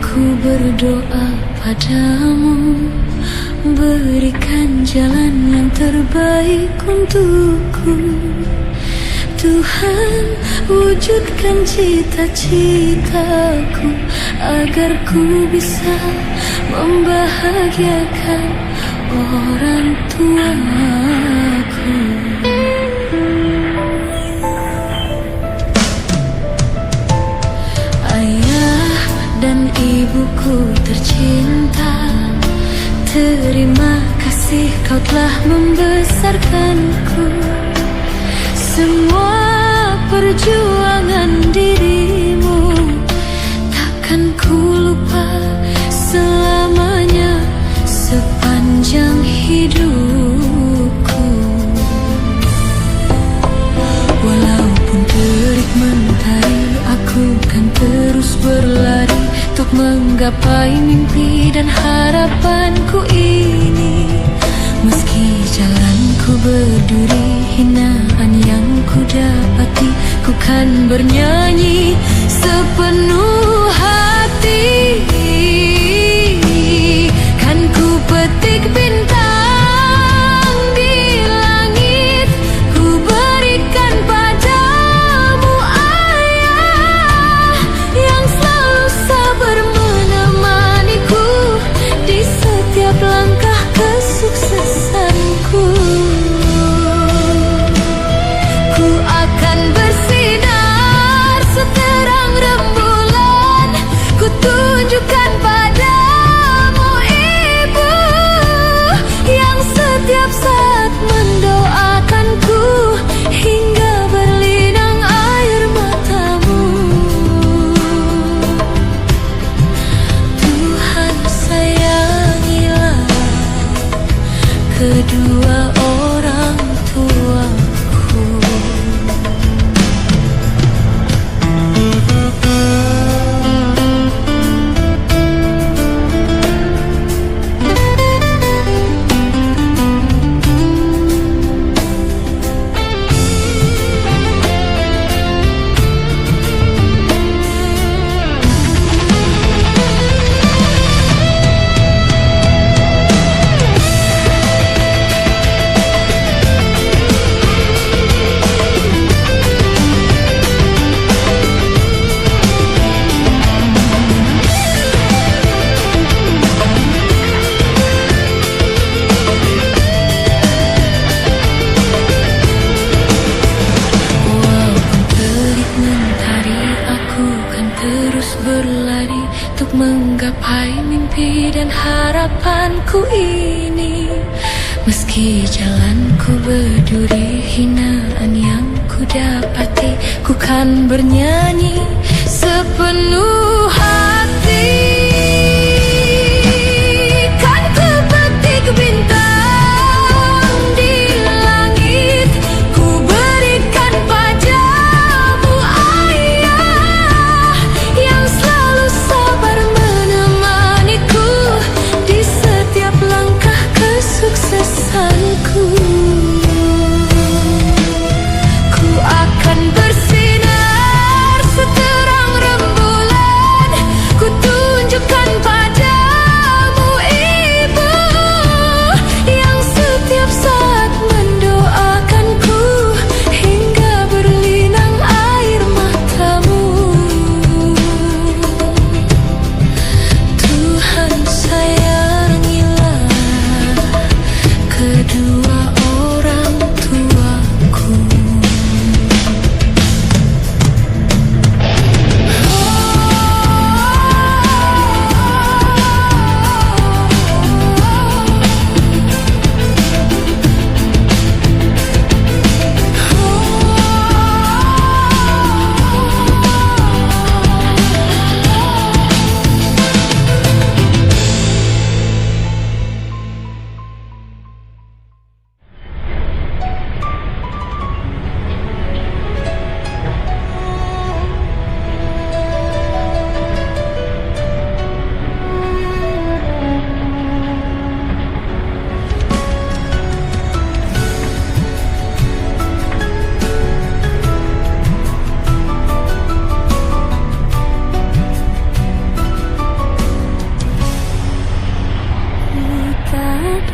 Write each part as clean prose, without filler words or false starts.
Ku berdoa padamu, berikan jalan yang terbaik untukku. Tuhan, wujudkan cita-citaku agar ku bisa membahagiakan orang tuaku. Ayah dan ibuku tercinta, terima kasih kau telah membesarkanku. Semua perjuangan dirimu takkan ku lupa selamanya sepanjang hidupku. Walaupun terik mentari, aku kan terus berlari untuk menggapai mimpi dan harapanku ini. Meski jalanku berduri, hinaan yang ku dapati, ku kan bernyanyi sepenuh hati. Kan ku petik bintang di langit, ku berikan padamu ayah yang selalu sabar menemaniku di setiap langkah kesuksesanku. Ku akan bersinar seterang rembulan, ku tunjukkan padamu ibu yang setiap saat mendoakanku hingga berlinang air matamu. Tuhan, sayangilah kedua orang tuaku. Terus berlari untuk menggapai mimpi dan harapanku ini. Meski jalanku berduri, hinaan yang ku dapati, ku kan bernyanyi sepenuh hati. Kan ku petik bintang di langit, ku berikan padamu ayah yang selalu sabar menemaniku di setiap langkah kesuksesanku. Ku akan bersinar seterang rembulan,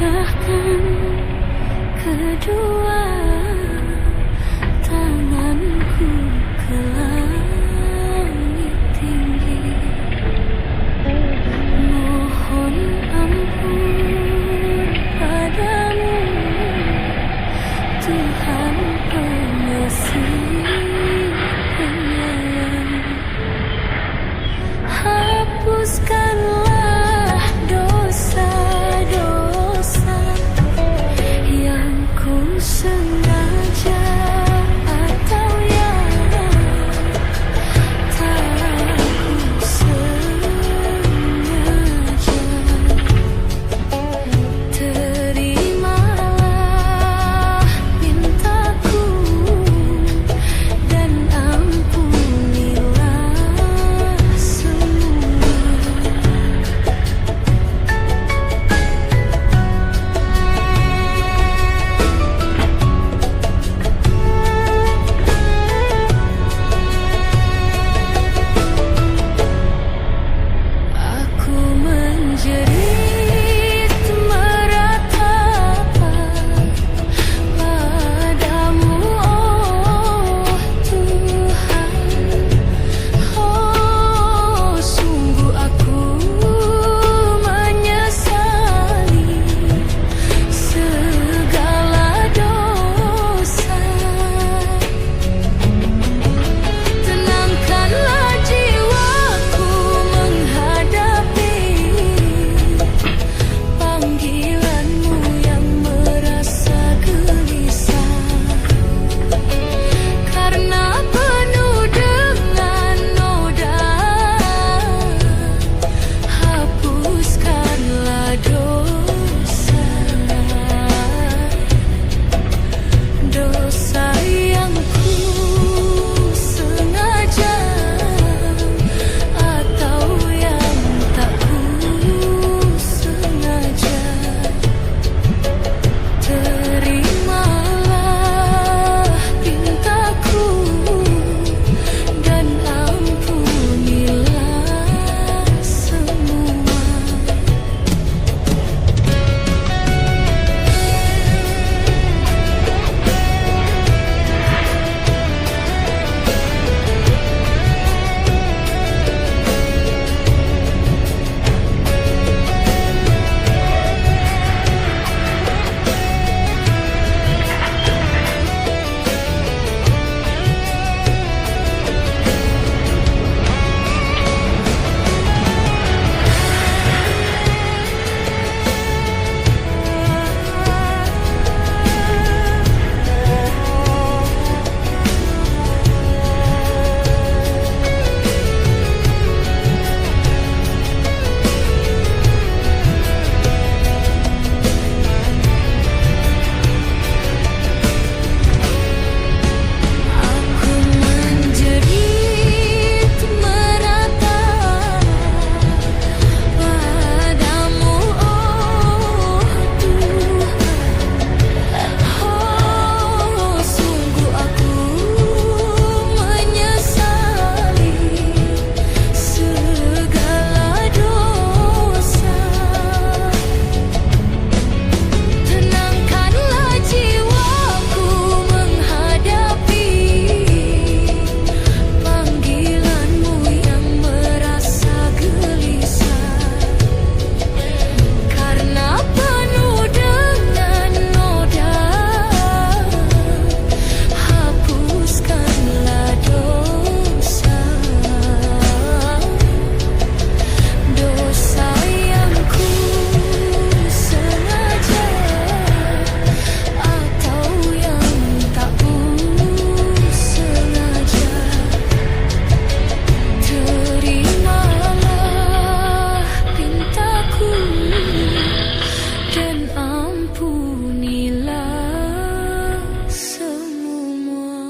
langkahkan kedua tanganku ke langit tinggi, mohon ampun padamu Tuhan pengasih penyayang. Hapuskanlah dosa-dosa yang ku sengaja atau yang tak ku sengaja. Terimalah mintaku dan ampunilah semua. Aku menjerit meratapi padamu, oh Tuhan. Oh, sungguh aku menyesali segala dosa. Tenangkanlah jiwaku menghadapi panggilanmu yang merasa gelisah, karena penuh dengan noda. Hapuskanlah dosa yang ku sengaja atau yang tak ku sengaja. Terimalah pintaku dan ampunilah semua. Aku menjerit meratapi padamu, oh Tuhan. Oh, sungguh aku menyesali segala dosa. Tenangkanlah jiwaku menghadapi panggilanmu yang merasa gelisah, karena penuh dengan noda. Hapuskanlah dosa yang ku sengaja atau yang tak ku sengaja. Terimalah pintaku dan ampunilah semua.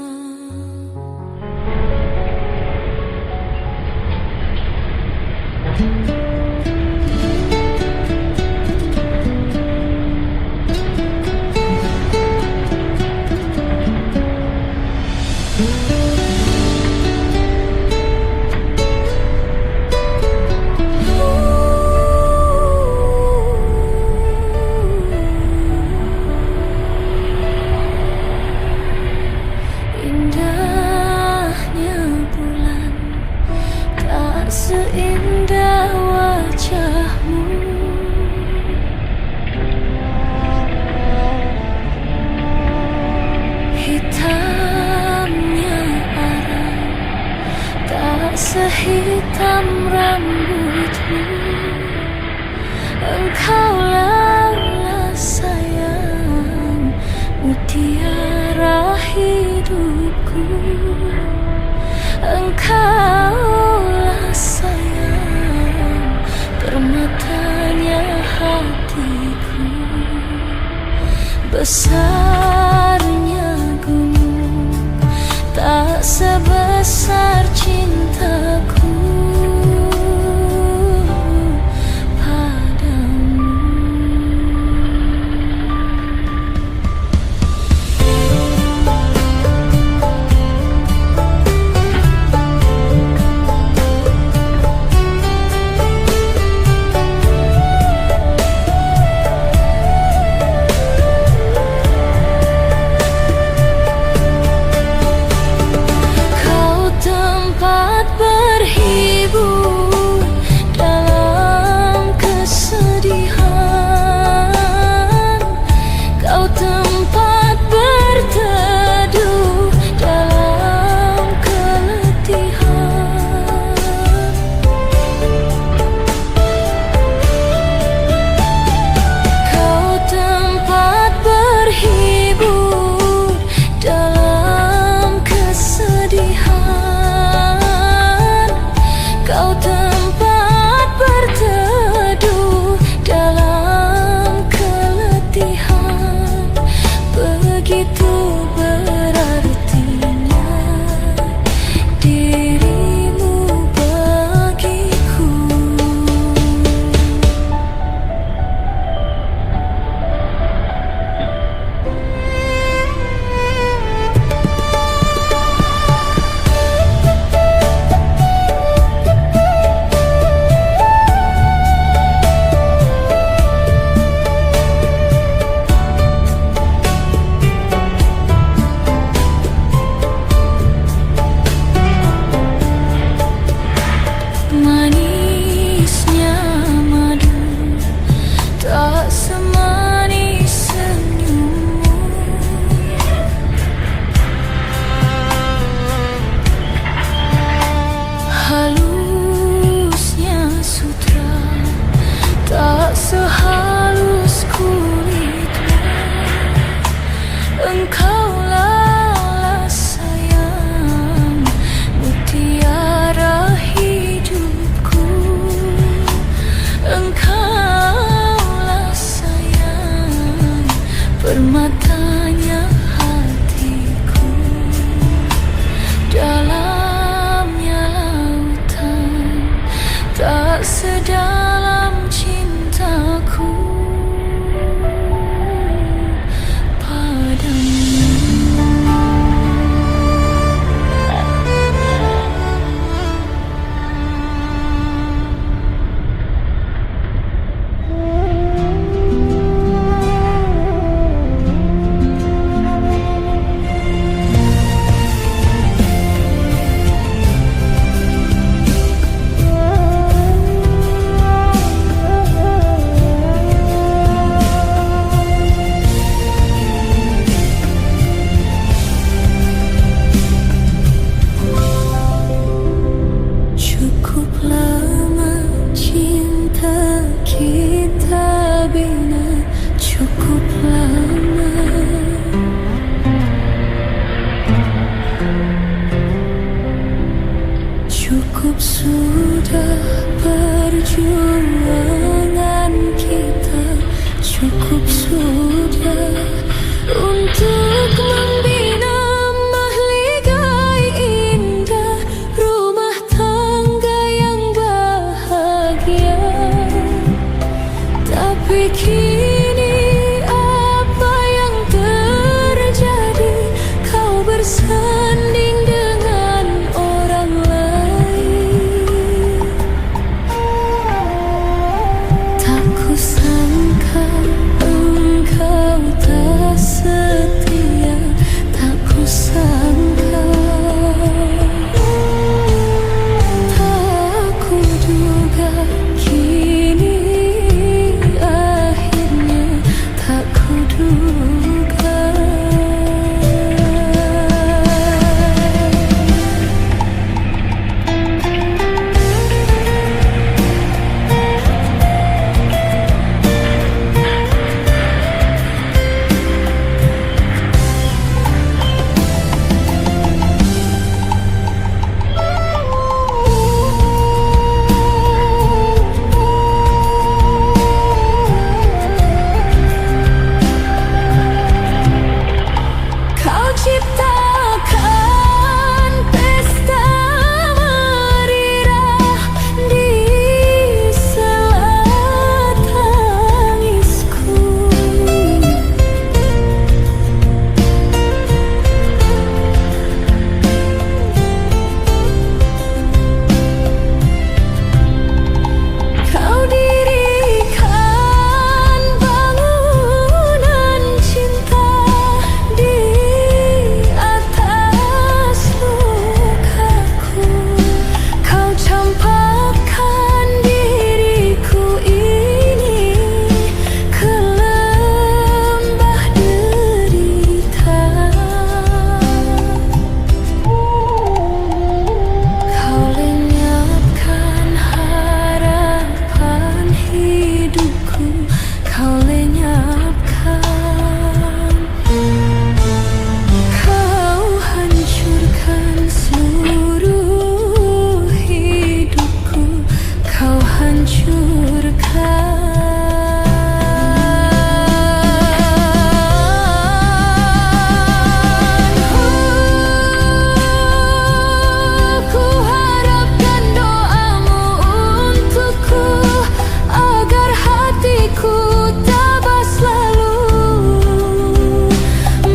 permatanya hatiku. Besarnya gunung tak sebesar cintaku padamu. Kau tempat berhibur dalam kesedihan, kau tempat berteduh dalam keletihan. Kau tempat berhibur dalam kesedihan, kau tempat berteduh dalam keletihan. Begitu berartinya dirimu bagiku. Manisnya madu tak semanis senyummu. Halusnya sutra tak sehalus kulitmu. Engkaulah sayang, mutiara hidupku. Engkaulah sayang, permatanya hatiku. Dalamnya lautan tak sedalam cintaku padamu. Cukup lama cinta kita bina, cukup lama. Cukup sudah perjuangan kita, cukup sudah untuk membina mahligai indah rumah tangga yang bahagia. Tapi kini apa yang terjadi? Kau bersanding dengan orang lain. Tak kusangka engkau tak setia, tak kusangka. Tak kuduga kini akhir Ku harapkan doamu untukku agar hatiku tabah selalu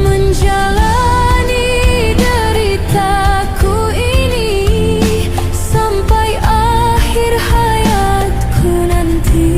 menjalani deritaku ini sampai akhir hayatku nanti.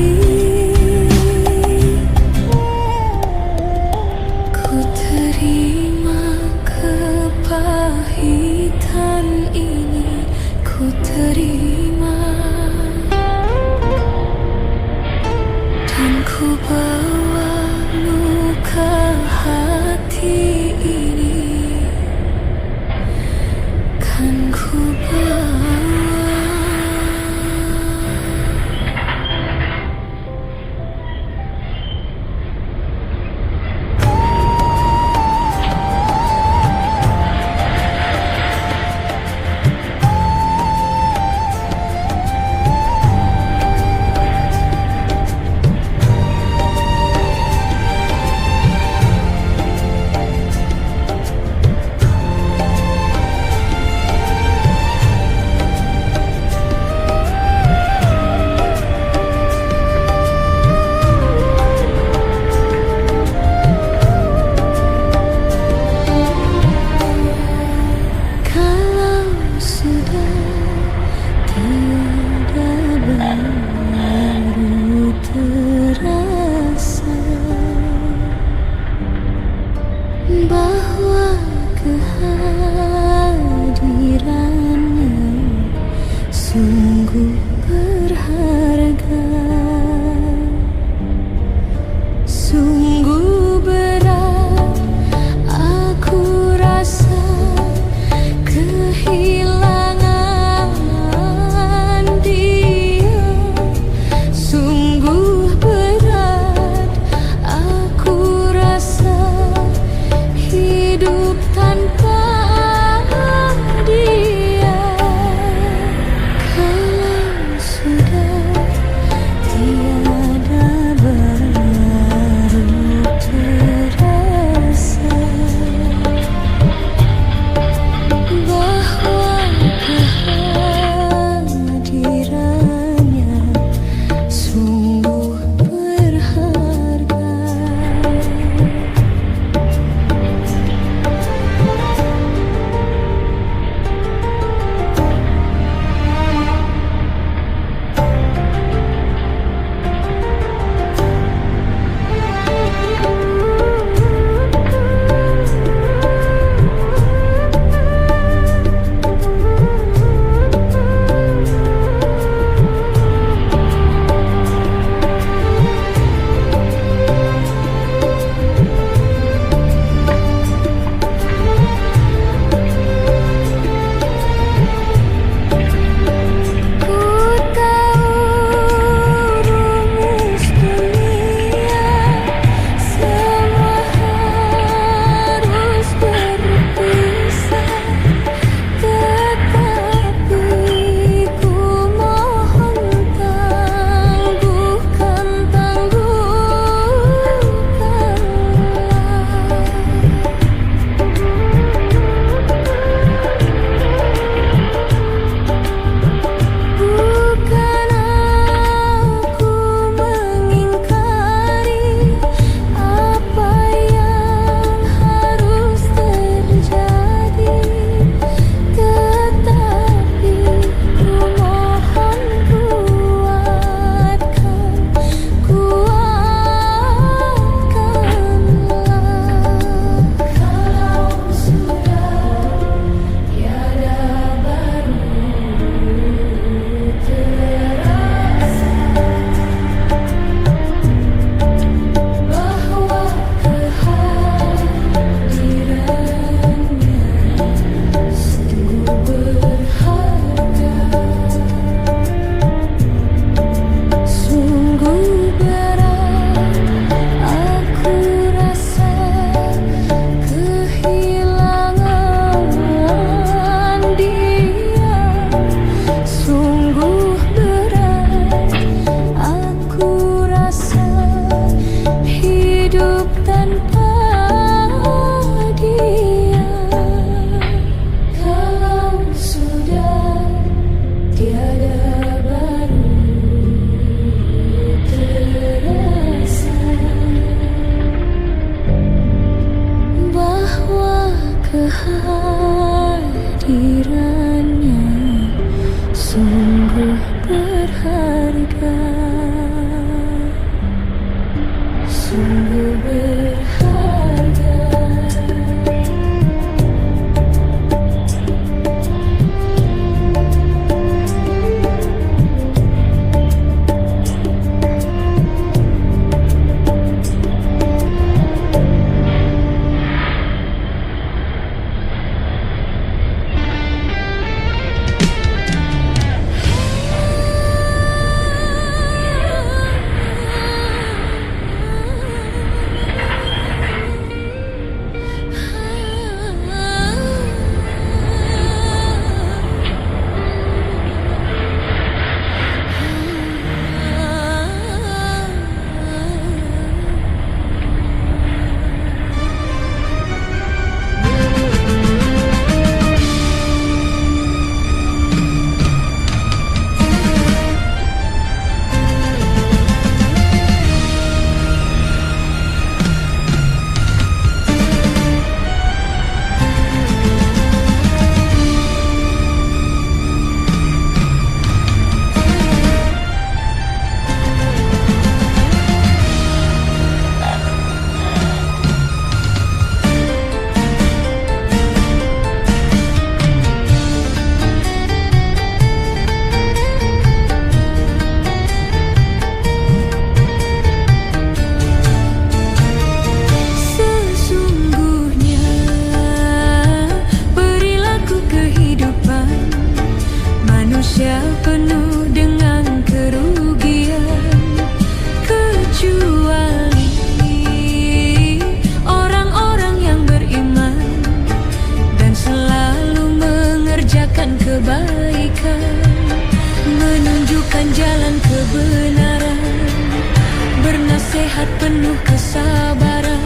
sehat penuh kesabaran,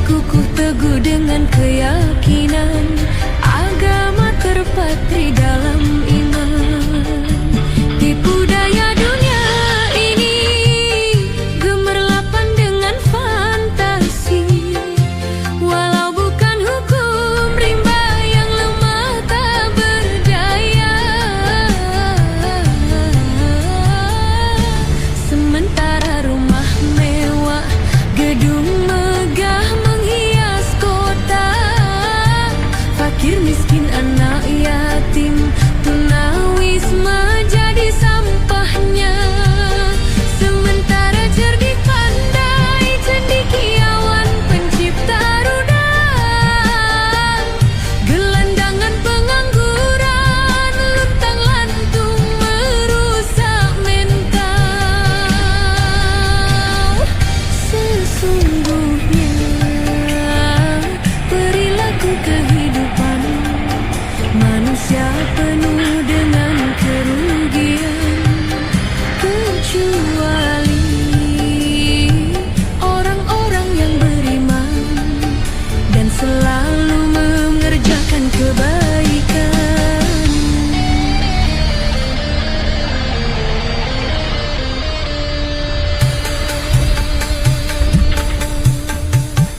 kukuh teguh dengan keyakinan, agama terpatri dalam iman. Tipu daya dunia ini gemerlapan dengan fantasi, walau bukan hukum rimba yang lemah tak berdaya. Sementara rumah mewah, gedung megah menghias kota, fakir miskin anak yatim tunawisma jadi sampahnya. Sementara cerdik pandai cendekiawan pencipta rudal, gelandangan pengangguran luntang lantung merusak mental. Sesungguhnya perilaku kehidupan manusia penuh dengan kerugian, kecuali orang-orang yang beriman dan selalu mengerjakan kebaikan.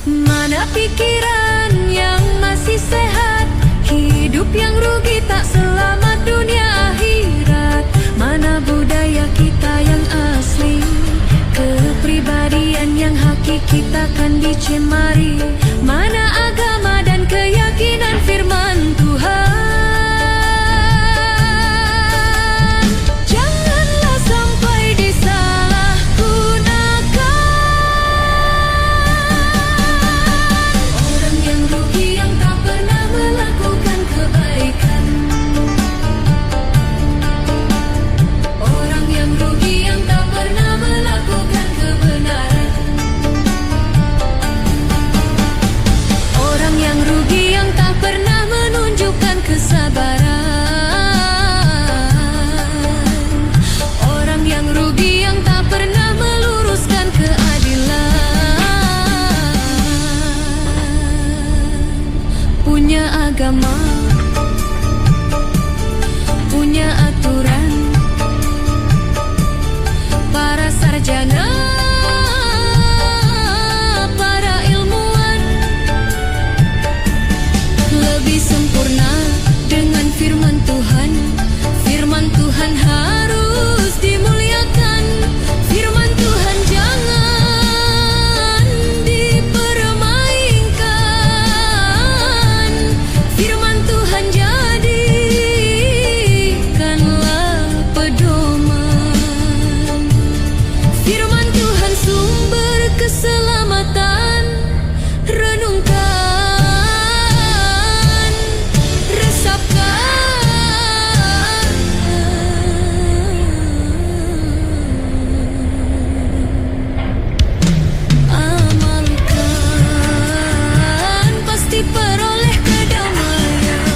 Mana pikiran yang masih sehat, hidup yang rugi tak selamat dunia akhirat. Mana budaya kita yang asli, kepribadian yang hakiki takkan dicemari. Mana agama dan keyakinan firman Tuhan. Janganlah sampai disalahgunakan. Orang yang rugi yang tak pernah melakukan kebaikan, orang yang rugi yang tak pernah melakukan kebenaran, orang yang rugi yang tak pernah menunjukkan kesabaran, orang yang rugi yang tak pernah meluruskan keadilan. Punya agama, punya aturan, para sarjana, para ilmuwan, lebih sempurna dengan firman Tuhan. Firman Tuhan harus dimuliakan, firman Tuhan jangan dipermainkan, firman Tuhan jadikanlah pedoman, firman Tuhan sumber keselamatan. Renungkan, resapkan, amalkan, pasti peroleh kedamaian.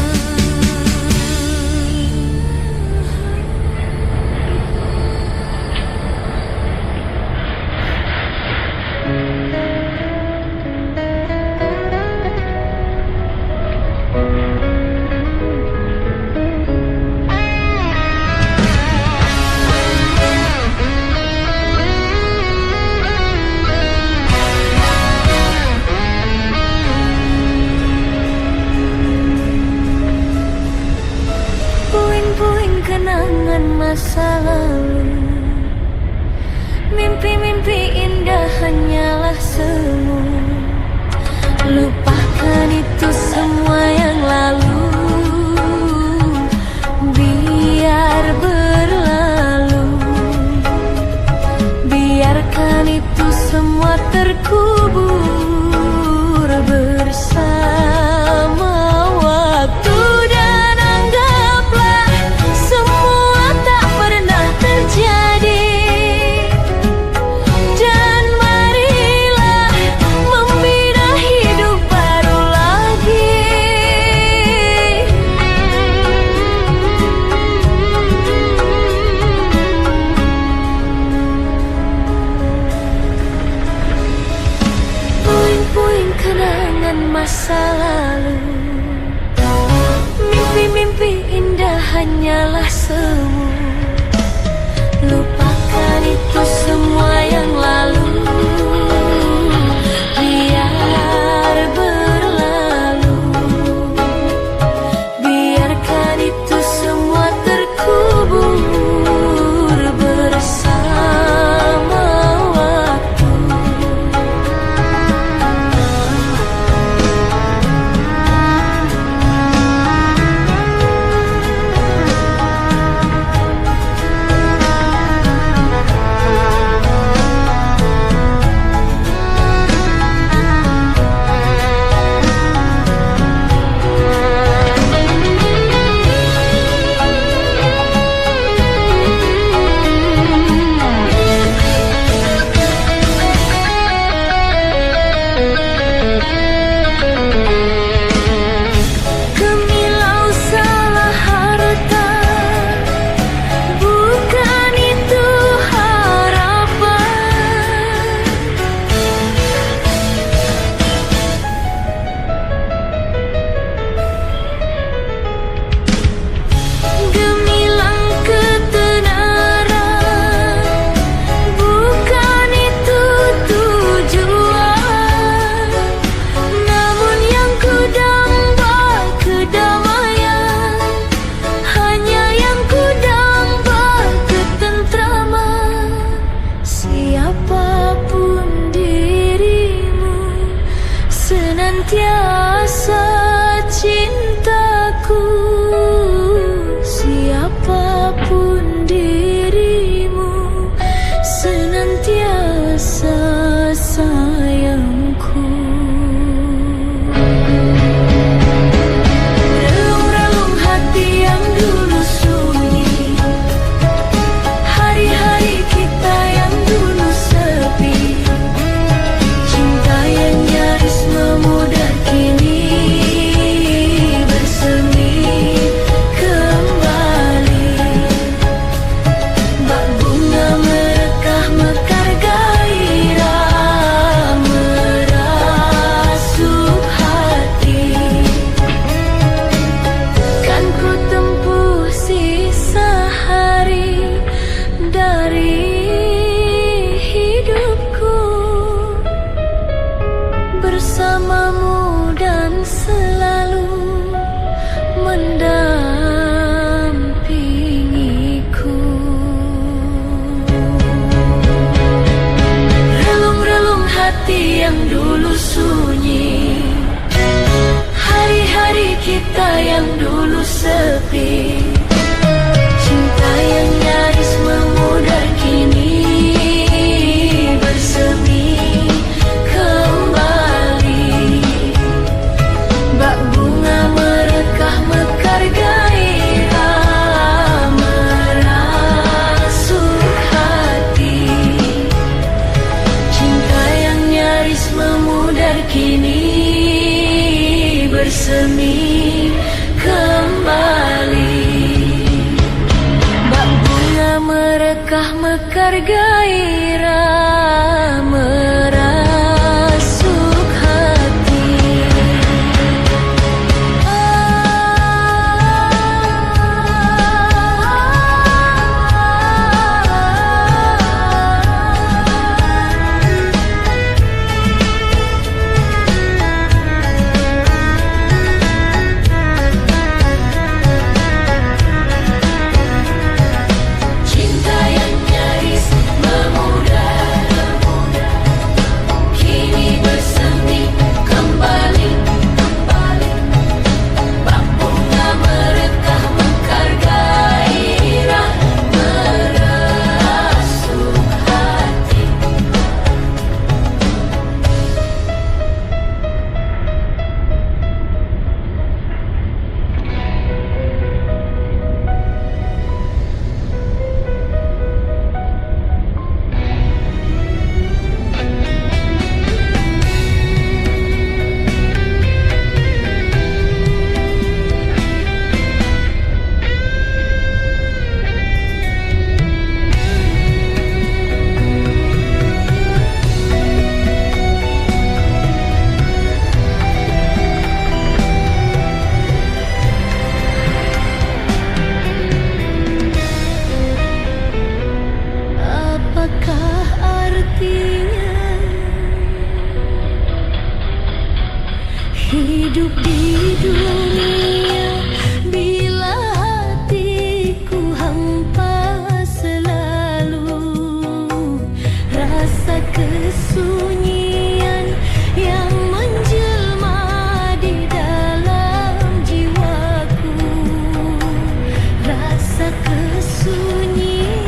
Puing-puing kenangan masa lalu, mimpi-mimpi indah hanyalah semu. Lupakan itu semua yang lalu, biar berlalu. Biarkan itu semua terkubur bersama waktu. Dan anggaplah semua tak pernah terjadi. Dan marilah membina hidup hanyalah semu. Lupakan itu semua yang lalu, biar berlalu. Biarkan itu semua terkubur bersama waktu. Senantiasa cintaku, siapapun dirimu, senantiasa sayangku. Relung-relung hati yang dulu sunyi, hari-hari kita yang dulu sepi, cinta yang nyaris memudar kini bersemi kembali. Bak bunga merekah mekar gairah, artinya hidup di dunia bila hatiku hampa selalu, rasa kesunyian yang menjelma di dalam jiwaku, rasa kesunyian.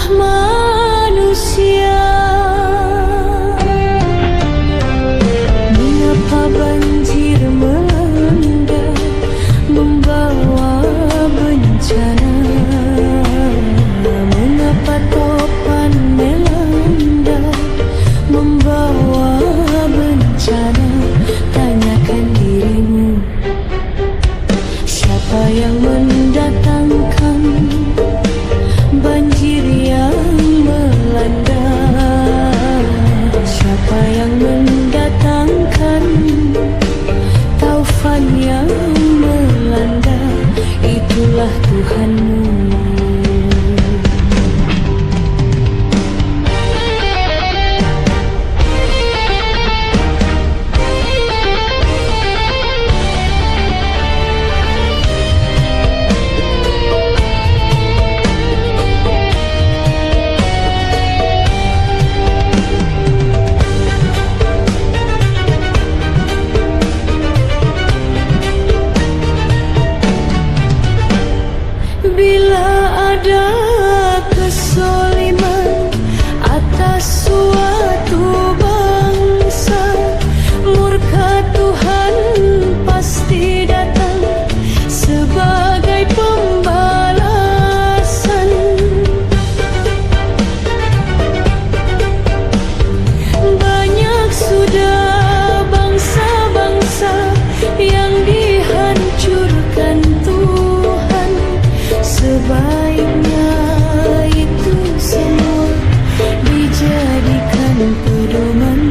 Ulah manusia, mengapa banjir melanda membawa bencana? Mengapa topan melanda membawa bencana? Tanyakan dirimu, siapa yang mendatangkan banjir yang melanda? Siapa yang mendatangkan taufan yang melanda? Itulah Tuhanmu. Bila ada kesoliman atas suatu bangsa, murka Tuhan pasti datang sebagai pembalasan. Banyak sudah bangsa-bangsa yang dihancurkan Tuhan. Sebaiknya itu semua dijadikan pedoman.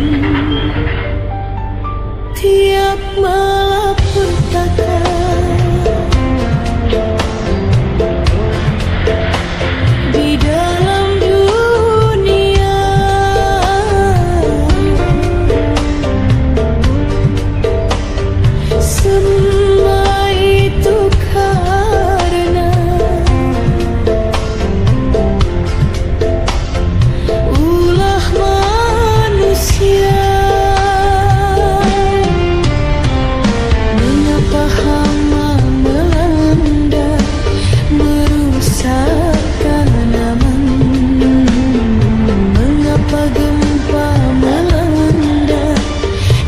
Tiap malapetaka di dalam dunia, semua itu karena ulah manusia. Mengapa hama melanda merusak tanaman? Mengapa gempa melanda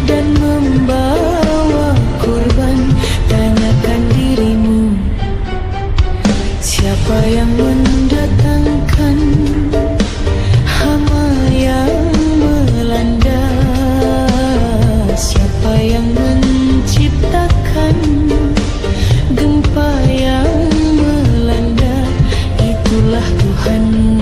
dan membawa korban? Tanyakan dirimu, siapa yang mendatangkan hama yang melanda? Siapa yang menciptakan gempa yang melanda? Itulah Tuhanmu.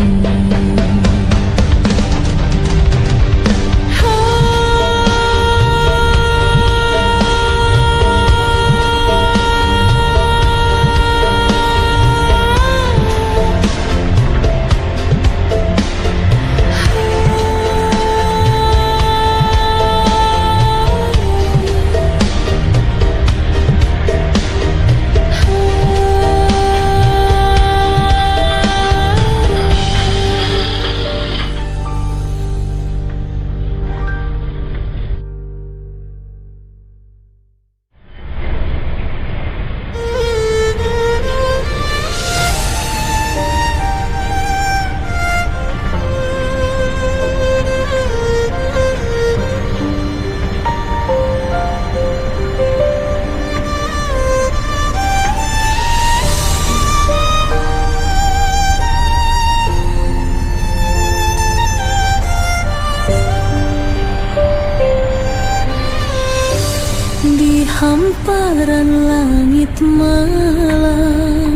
Di hamparan langit malam,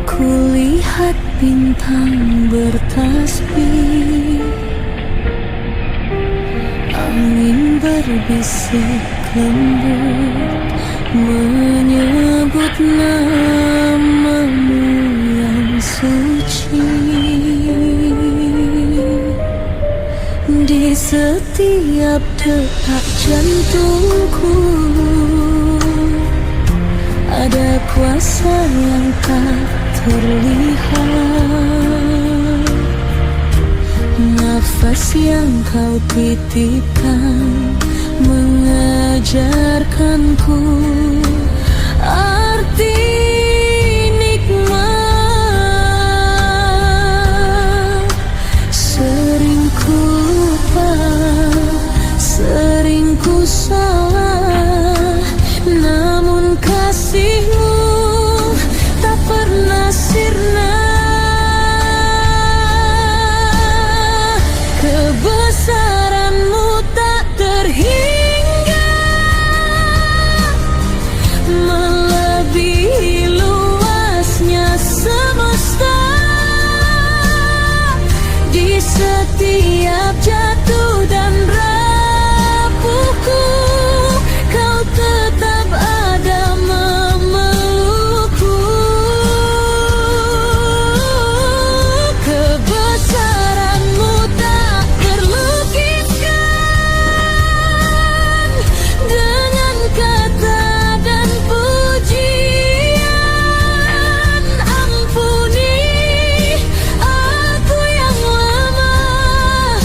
kulihat bintang bertasbih. Angin berbisik lembut menyebut namamu yang suci. Di setiap detak jantungku ada kuasa yang tak terlihat. Nafas yang kau titipkan mengajarkanku arti nikmat. setiap jatuh dan rapuhku, kau tetap ada memelukku. Kebesaranmu tak terlukiskan dengan kata dan pujian. Ampuni aku yang lemah,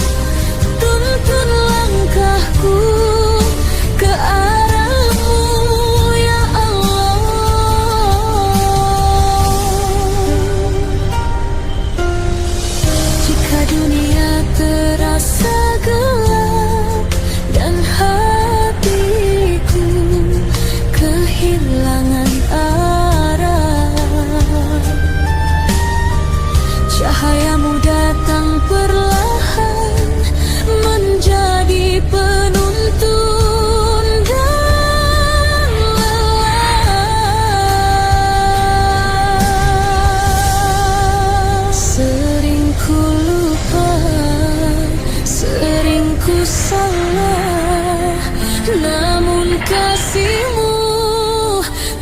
tuntun langkahku ke arah-Mu, ya Allah. Jika dunia terasa gelap dan hatiku kehilangan arah, cahayamu datang perlahan menjadi penuntun dan lelah. Sering ku lupa, sering ku salah, namun kasih-Mu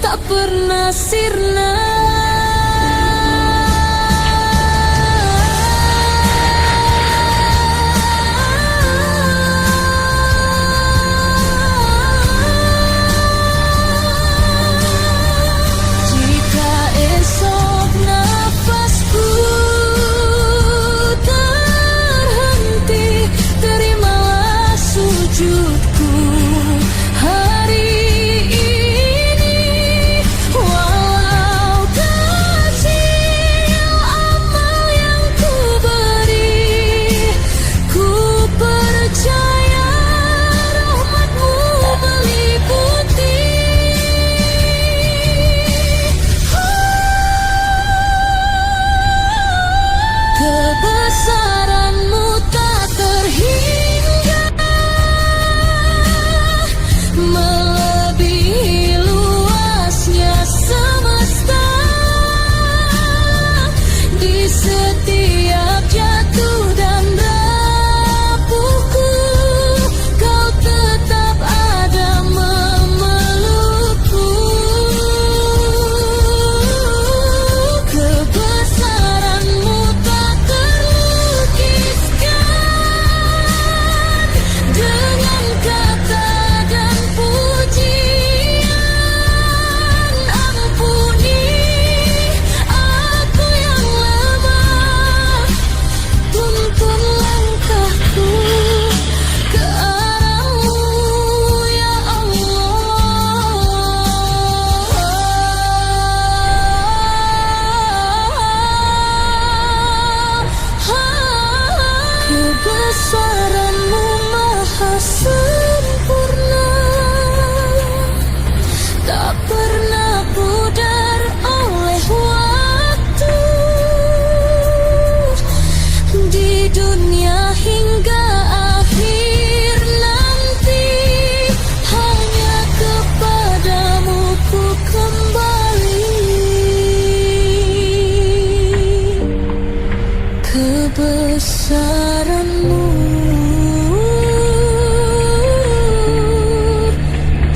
tak pernah sirna. Jika esok nafasku terhenti, terimalah sujudku hari ini. Walau kecil amal yang ku beri, ku percaya rahmat-Mu meliputi. Kebesaran-Mu tak terhingga, melebihi luasnya semesta. Di setiap jatuh dan rapuhku, kau tetap ada memelukku. Kebesaran-Mu tak terlukiskan dengan kata dan pujian. Ampuni aku yang lemah, tuntun langkahku ke arah-Mu, ya Allah. Kebesaran-Mu maha sempurna, tak pernah pudar oleh waktu. Di dunia hingga akhir nanti, hanya kepadamu ku kembali. Kebesaran-Mu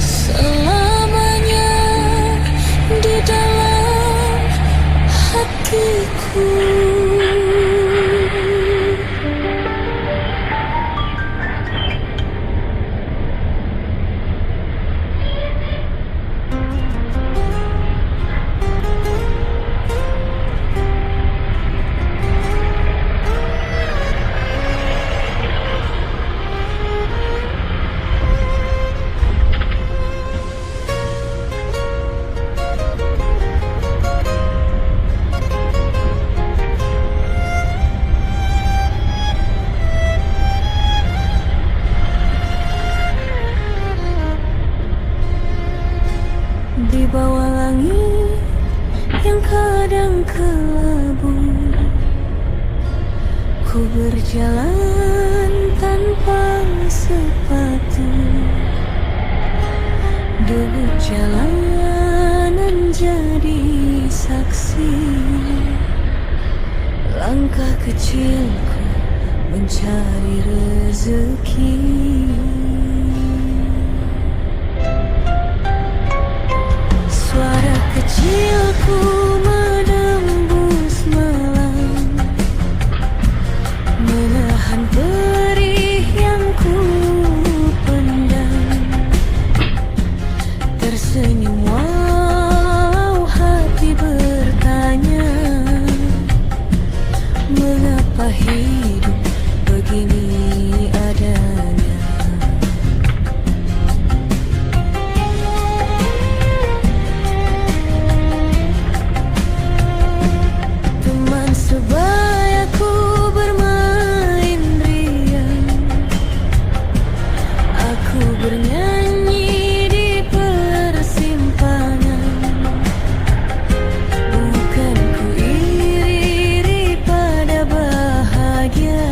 selamanya di dalam hatiku. Di bawah langit yang kadang kelabu, ku berjalan tanpa sepatu. Duduk jalanan jadi saksi langkah kecilku mencari rezeki. Suara kecilku menembus malam, menahan perih yang ku pendam. Tersenyum walau hati bertanya, mengapa hidup begini adanya. Teman sebayaku bermain riang, aku bernyanyi di persimpangan. Bukan ku iri pada bahagia,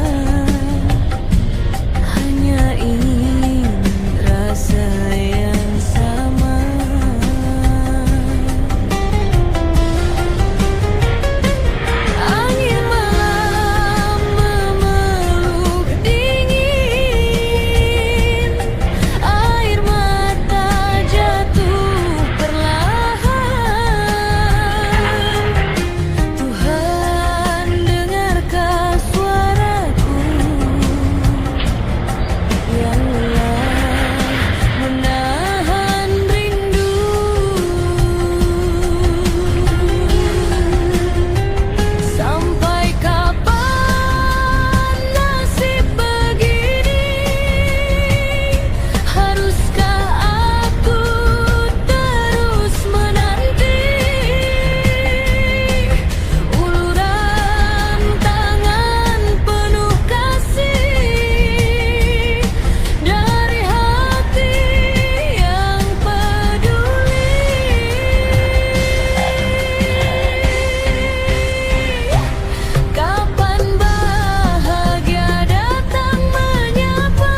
hanya ingin rasa yang sama. Angin malam memeluk dingin, air mata jatuh perlahan. Tuhan, dengarkah suaraku yang lelah menahan rindu. Sampai kapan nasib begini? Haruskah aku terus menanti uluran tangan penuh kasih dari hati yang peduli? Kapan bahagia datang menyapa,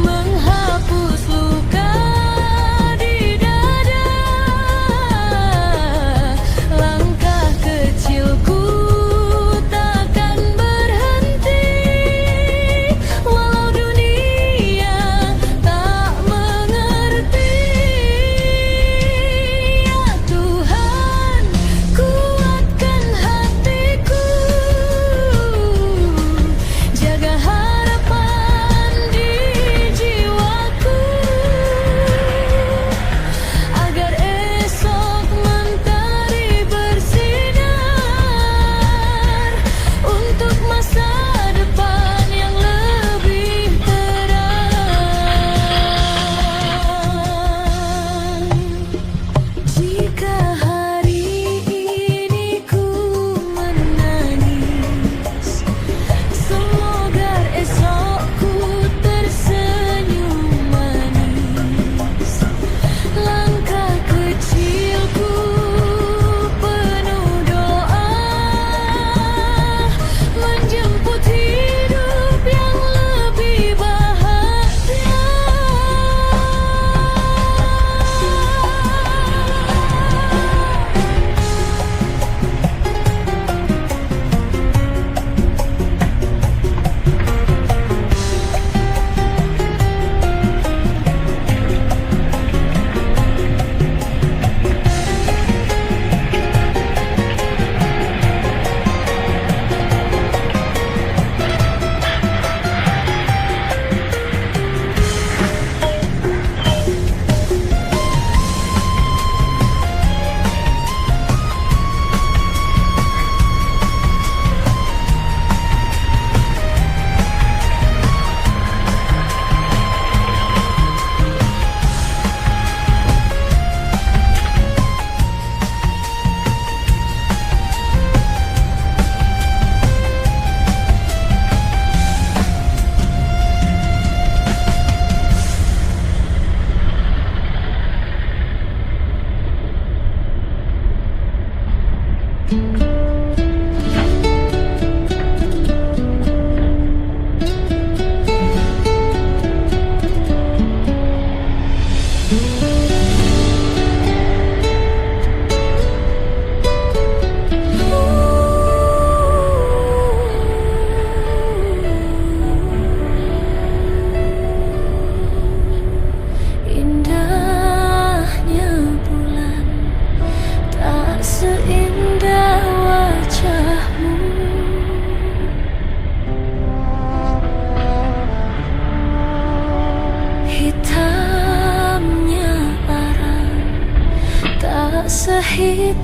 menghapus luka di dada? Langkah kecilku takkan berhenti, walau dunia tak mengerti. Ya Tuhan, kuatkan hatiku, jaga harapan di jiwaku, agar esok mentari bersinar untuk masa depan yang lebih terang. Jika hari ini ku menangis, semoga esokku tersenyum manis. Langkah kecilku penuh doa, menjemput hidup yang lebih bahagia.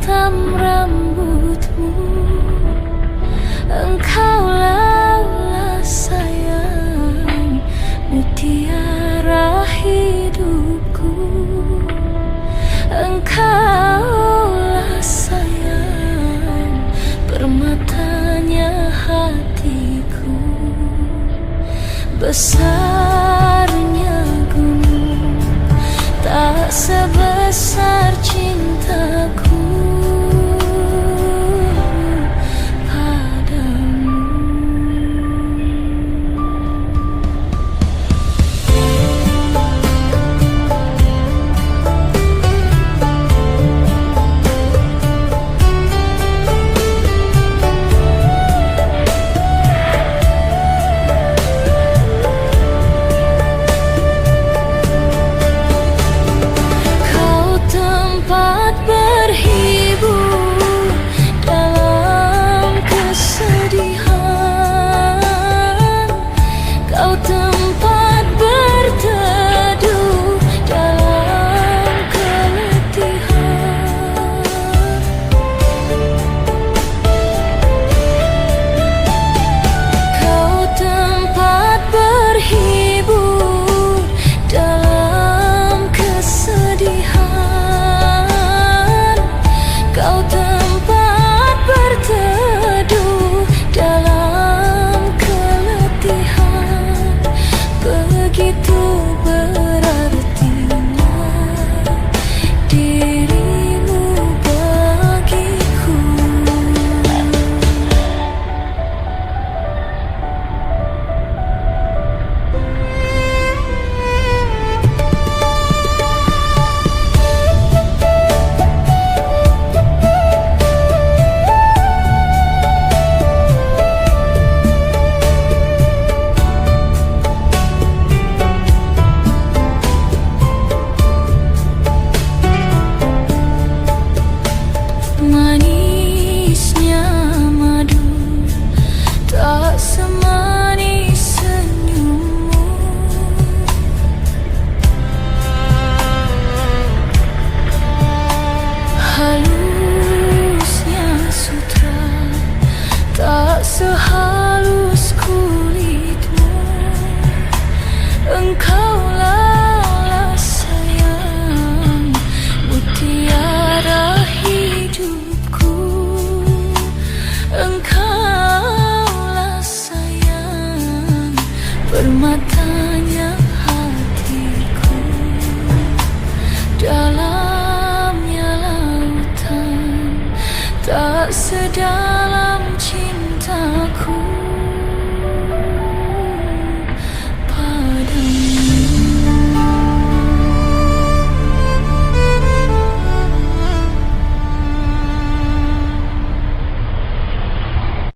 hitam rambutmu. Engkaulah sayang, mutiara hidupku. Engkaulah sayang, permatanya hatiku. Besarnya gunung tak sebesar cintaku padamu. Kau tempat berhibur dalam kesedihan. Kau tempat berteduh dalam keletihan. Kau tempat berhibur dalam kesedihan. Kau tempat berteduh dalam keletihan. Begitu berartinya dirimu bagiku. Manisnya madu tak semanis senyummu. Halusnya sutra tak sehalus kulitmu. Engkaulah sayang, mutiara hidupku. Engkaulah sayang, permatanya hatiku. Dalamnya lautan tak sedalam cintaku.